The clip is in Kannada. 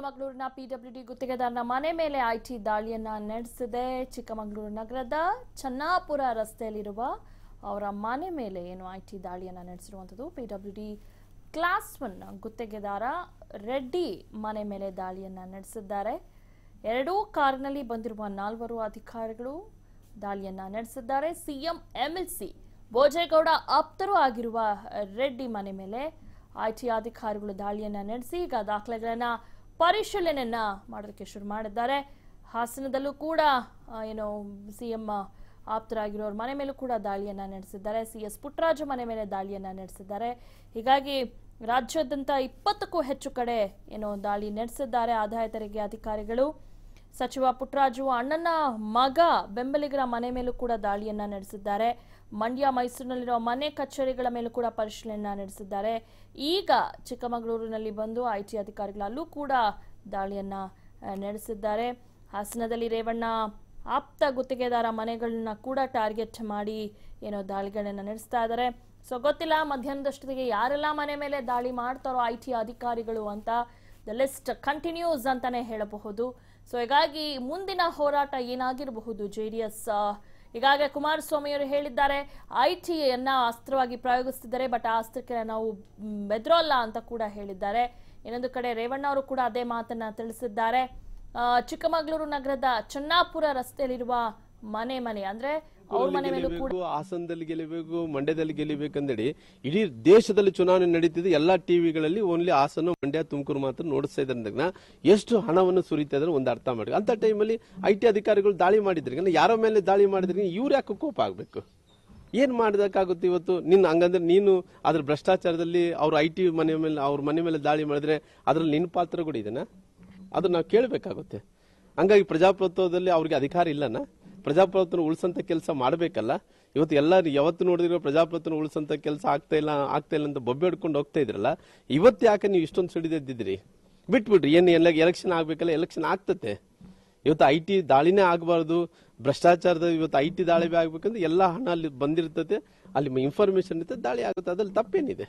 ಚಿಕ್ಕಮಗಳೂರಿನ ಪಿಡಬ್ಲ್ಯೂಡಿ ಗುತ್ತಿಗೆದಾರನ ಮನೆ ಮೇಲೆ ಐಟಿ ದಾಳಿಯನ್ನ ನಡೆಸಿದೆ. ಚಿಕ್ಕಮಗಳೂರು ನಗರದ ಚನ್ನಾಪುರ ರಸ್ತೆಯಲ್ಲಿರುವ ಅವರ ಮನೆ ಮೇಲೆ ಏನು ಐಟಿ ದಾಳಿಯನ್ನ ನಡೆಸಿರುವಂತದ್ದು. ಪಿಡಬ್ಲ್ಯೂಡಿ ಕ್ಲಾಸ್ 1 ಗುತ್ತಿಗೆದಾರ ರೆಡ್ಡಿ ಮನೆ ಮೇಲೆ ದಾಳಿಯನ್ನ ನಡೆಸಿದ್ದಾರೆ. ಎರಡೂ ಕಾರಿನಲ್ಲಿ ಬಂದಿರುವ 4 ಅಧಿಕಾರಿಗಳು ದಾಳಿಯನ್ನ ನಡೆಸಿದ್ದಾರೆ. ಸಿಎಂ ಎಂಎಲ್ಸಿ ಭೋಜೇಗೌಡ ಆಪ್ತರು ಆಗಿರುವ ರೆಡ್ಡಿ ಮನೆ ಮೇಲೆ ಐಟಿ ಅಧಿಕಾರಿಗಳು ದಾಳಿಯನ್ನ ನಡೆಸಿ ಈಗ ದಾಖಲೆಗಳನ್ನ ಪರಿಶೀಲನೆಯನ್ನ ಮಾಡೋದಕ್ಕೆ ಶುರು ಮಾಡಿದ್ದಾರೆ. ಹಾಸನದಲ್ಲೂ ಕೂಡ ಏನು ಸಿಎಂ ಆಪ್ತರಾಗಿರೋರ ಮನೆ ಮೇಲೂ ಕೂಡ ದಾಳಿಯನ್ನ ನಡೆಸಿದ್ದಾರೆ. ಸಿಎಸ್ ಪುಟ್ಟರಾಜು ಮನೆ ಮೇಲೆ ದಾಳಿಯನ್ನ ನಡೆಸಿದ್ದಾರೆ. ಹೀಗಾಗಿ ರಾಜ್ಯಾದ್ಯಂತ 20ಕ್ಕೂ ಹೆಚ್ಚು ಕಡೆ ಏನು ದಾಳಿ ನಡೆಸಿದ್ದಾರೆ ಆದಾಯ ತೆರಿಗೆ ಅಧಿಕಾರಿಗಳು. ಸಚಿವ ಪುಟ್ಟರಾಜು ಅಣ್ಣನ ಮಗ ಬೆಂಬಲಿಗರ ಮನೆ ಮೇಲೂ ಕೂಡ ದಾಳಿಯನ್ನ ನಡೆಸಿದ್ದಾರೆ. ಮಂಡ್ಯ ಮೈಸೂರಿನಲ್ಲಿರುವ ಮನೆ ಕಚೇರಿಗಳ ಮೇಲೂ ಕೂಡ ಪರಿಶೀಲನೆ ನಡೆಸಿದ್ದಾರೆ. ಈಗ ಚಿಕ್ಕಮಗಳೂರಿನಲ್ಲಿ ಬಂದು ಐಟಿ ಅಧಿಕಾರಿಗಳಲ್ಲೂ ಕೂಡ ದಾಳಿಯನ್ನ ನಡೆಸಿದ್ದಾರೆ. ಹಾಸನದಲ್ಲಿ ರೇವಣ್ಣ ಆಪ್ತ ಗುತ್ತಿಗೆದಾರ ಮನೆಗಳನ್ನ ಕೂಡ ಟಾರ್ಗೆಟ್ ಮಾಡಿ ಏನೋ ದಾಳಿಗಳನ್ನ ನಡೆಸ್ತಾ ಇದ್ದಾರೆ. ಸೊ ಗೊತ್ತಿಲ್ಲ ಮಧ್ಯಾಹ್ನದಷ್ಟೊತ್ತಿಗೆ ಯಾರೆಲ್ಲ ಮನೆ ಮೇಲೆ ದಾಳಿ ಮಾಡ್ತಾರೋ ಐಟಿ ಅಧಿಕಾರಿಗಳು ಅಂತ. ದ ಲಿಸ್ಟ್ ಕಂಟಿನ್ಯೂಸ್ ಅಂತಾನೆ ಹೇಳಬಹುದು. ಸೊ ಹೀಗಾಗಿ ಮುಂದಿನ ಹೋರಾಟ ಏನಾಗಿರಬಹುದು ಜೆಡಿಎಸ್ ಈಗಾಗಲೇ ಕುಮಾರಸ್ವಾಮಿ ಅವರು ಹೇಳಿದ್ದಾರೆ ಐಟಿಯನ್ನ ಅಸ್ತ್ರವಾಗಿ ಪ್ರಯೋಗಿಸುತ್ತಿದ್ದಾರೆ, ಬಟ್ ಆ ಅಸ್ತ್ರಕ್ಕೆ ನಾವು ಬೆದರೋಲ್ಲ ಅಂತ ಕೂಡ ಹೇಳಿದ್ದಾರೆ. ಇನ್ನೊಂದು ಕಡೆ ರೇವಣ್ಣ ಅವರು ಕೂಡ ಅದೇ ಮಾತನ್ನ ತಿಳಿಸಿದ್ದಾರೆ. ಚಿಕ್ಕಮಗಳೂರು ನಗರದ ಚನ್ನಾಪುರ ರಸ್ತೆಯಲ್ಲಿರುವ ಮನೆ ಅಂದ್ರೆ ಅವ್ರ ಮನೆ ಮೇಲೂ ಕೂಡ ಹಾಸನದಲ್ಲಿ ಗೆಲ್ಲಬೇಕು, ಮಂಡ್ಯದಲ್ಲಿ ಗೆಲ್ಲಬೇಕಂದೇಳಿ ಇಡೀ ದೇಶದಲ್ಲಿ ಚುನಾವಣೆ ನಡೀತಿದೆ. ಎಲ್ಲಾ ಟಿವಿಗಳಲ್ಲಿ ಓನ್ಲಿ ಹಾಸನ, ಮಂಡ್ಯ, ತುಮಕೂರು ಮಾತ್ರ ನೋಡಿಸ್ತಾ ಇದ್ದಾರೆ. ಎಷ್ಟು ಹಣವನ್ನು ಸುರಿತಾ ಇದ್ರೆ ಒಂದು ಅರ್ಥ ಮಾಡಿ. ಅಂತ ಟೈಮಲ್ಲಿ ಐಟಿ ಅಧಿಕಾರಿಗಳು ದಾಳಿ ಮಾಡಿದ್ರೆ ಯಾರ ಮೇಲೆ ದಾಳಿ ಮಾಡಿದ್ರೆ ಇವ್ರು ಯಾಕೆ ಕೋಪ ಆಗ್ಬೇಕು? ಏನ್ ಮಾಡಬೇಕಾಗುತ್ತೆ ಇವತ್ತು? ಹಂಗಂದ್ರೆ ನೀನು ಅದ್ರ ಭ್ರಷ್ಟಾಚಾರದಲ್ಲಿ ಅವ್ರ ಐಟಿ ಮನೆ ಮೇಲೆ ಅವ್ರ ಮನೆ ಮೇಲೆ ದಾಳಿ ಮಾಡಿದ್ರೆ ಅದ್ರಲ್ಲಿ ನಿನ್ನ ಪಾತ್ರ ಕೂಡ ಇದೆನಾ? ಅದನ್ನ ನಾವು ಕೇಳಬೇಕಾಗುತ್ತೆ. ಹಂಗಾಗಿ ಪ್ರಜಾಪ್ರಭುತ್ವದಲ್ಲಿ ಅವ್ರಿಗೆ ಅಧಿಕಾರ ಇಲ್ಲನ? ಪ್ರಜಾಪ್ರಭುತ್ವ ಉಳಿಸಂತ ಕೆಲಸ ಮಾಡಬೇಕಲ್ಲ. ಇವತ್ತು ಎಲ್ಲರೂ ಯಾವತ್ತು ನೋಡಿದ್ರೆ ಪ್ರಜಾಪ್ರಭುತ್ವ ಉಳಿಸಂತ ಕೆಲಸ ಆಗ್ತಾ ಇಲ್ಲ ಅಂತ ಬೊಬ್ಬೆ ಹಿಡ್ಕೊಂಡು ಹೋಗ್ತಾ ಇದ್ರಲ್ಲ. ಇವತ್ತು ಯಾಕೆ ನೀವು ಇಷ್ಟೊಂದು ಸಿಡಿದಿದ್ದಿದ್ರಿ? ಬಿಟ್ಬಿಡ್ರಿ. ಏನ್ ಎಲೆಕ್ಷನ್ ಆಗ್ಬೇಕಲ್ಲ, ಎಲೆಕ್ಷನ್ ಆಗ್ತತೆ. ಇವತ್ತು ಐಟಿ ದಾಳಿನೇ ಆಗಬಾರ್ದು, ಭ್ರಷ್ಟಾಚಾರದ ಇವತ್ತು ಐಟಿ ದಾಳಿ ಆಗ್ಬೇಕಂದ್ರೆ ಎಲ್ಲ ಹಣ ಅಲ್ಲಿ ಬಂದಿರ್ತದೆ, ಅಲ್ಲಿ ಇನ್ಫಾರ್ಮೇಶನ್ ಇರ್ತದೆ, ದಾಳಿ ಆಗುತ್ತೆ. ಅದ್ರಲ್ಲಿ ತಪ್ಪೇನಿದೆ?